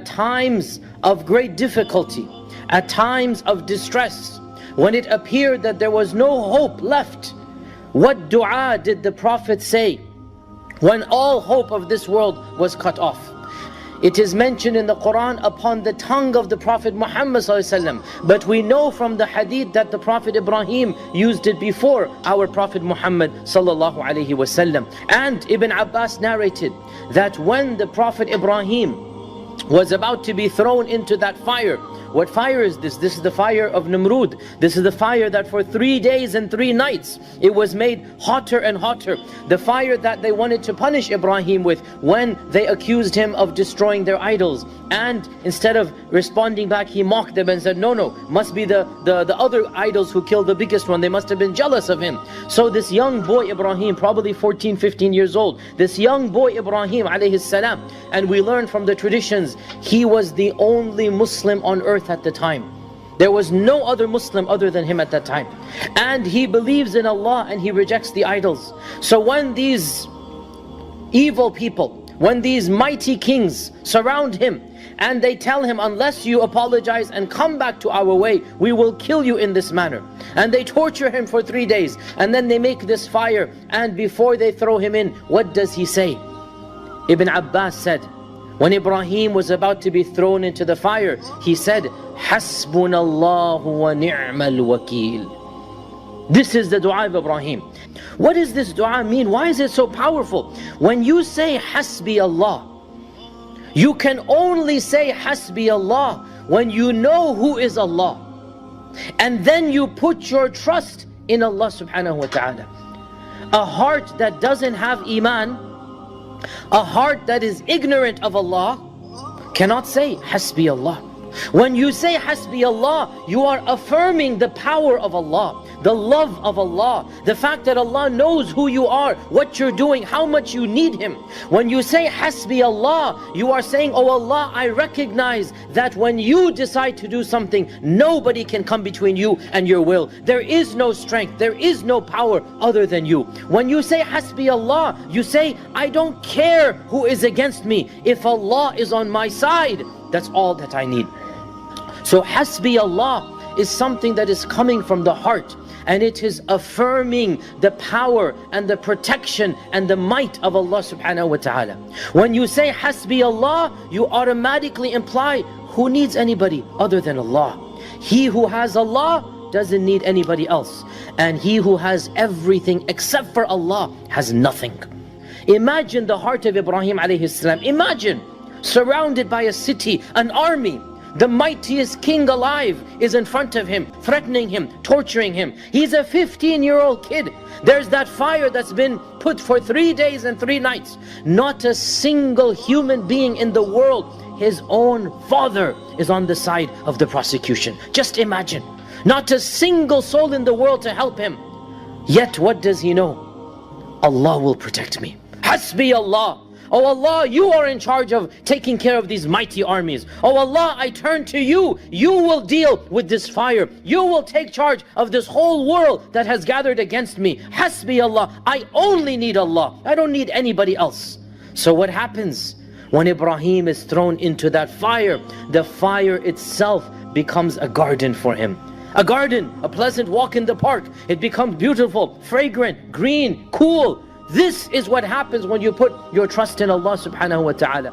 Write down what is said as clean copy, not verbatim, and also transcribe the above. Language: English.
times of great difficulty, at times of distress, when it appeared that there was no hope left, what dua did the Prophet say when all hope of this world was cut off? It is mentioned in the Quran upon the tongue of the Prophet Muhammad ﷺ, but we know from the hadith that the Prophet Ibrahim used it before our Prophet Muhammad ﷺ. And Ibn Abbas narrated that when the Prophet Ibrahim was about to be thrown into that fire, what fire is this? This is the fire of Namrud. This is the fire that for 3 days and 3 nights it was made hotter and hotter. The fire that they wanted to punish Ibrahim with when they accused him of destroying their idols. And instead of responding back, he mocked them and said, no, must be the other idols who killed the biggest one. They must have been jealous of him. So this young boy Ibrahim, probably 14, 15 years old, this young boy Ibrahim alayhi salam, and we learn from the traditions, he was the only Muslim on earth at the time. There was no other Muslim other than him at that time. And he believes in Allah and he rejects the idols. So when these evil people, when these mighty kings surround him and they tell him, unless you apologize and come back to our way, we will kill you in this manner. And they torture him for 3 days, and then they make this fire, and before they throw him in, what does he say? Ibn Abbas said, when Ibrahim was about to be thrown into the fire, he said, Hasbunallahu wa ni'mal wakeel. This is the dua of Ibrahim. What does this dua mean? Why is it so powerful? When you say Hasbi Allah, you can only say Hasbi Allah when you know who is Allah. And then you put your trust in Allah subhanahu wa ta'ala. A heart that doesn't have Iman, a heart that is ignorant of Allah, cannot say Hasbi Allah. When you say Hasbi Allah, you are affirming the power of Allah, the love of Allah, the fact that Allah knows who you are, what you're doing, how much you need Him. When you say Hasbi Allah, you are saying, oh Allah, I recognize that when you decide to do something, nobody can come between you and your will. There is no strength, there is no power other than you. When you say Hasbi Allah, you say, I don't care who is against me. If Allah is on my side, that's all that I need. So Hasbi Allah is something that is coming from the heart, and it is affirming the power and the protection and the might of Allah subhanahu wa ta'ala. When you say Hasbi Allah, you automatically imply, who needs anybody other than Allah? He who has Allah doesn't need anybody else, and he who has everything except for Allah has nothing. Imagine the heart of Ibrahim alayhi salam. Imagine surrounded by a city, an army. The mightiest king alive is in front of him, threatening him, torturing him. He's a 15-year-old kid. There's that fire that's been put for 3 days and 3 nights. Not a single human being in the world, his own father, is on the side of the prosecution. Just imagine. Not a single soul in the world to help him. Yet what does he know? Allah will protect me. Hasbi Allah. Oh Allah, you are in charge of taking care of these mighty armies. Oh Allah, I turn to you. You will deal with this fire. You will take charge of this whole world that has gathered against me. Hasbi Allah. I only need Allah. I don't need anybody else. So what happens when Ibrahim is thrown into that fire? The fire itself becomes a garden for him. A garden, a pleasant walk in the park. It becomes beautiful, fragrant, green, cool. This is what happens when you put your trust in Allah subhanahu wa ta'ala.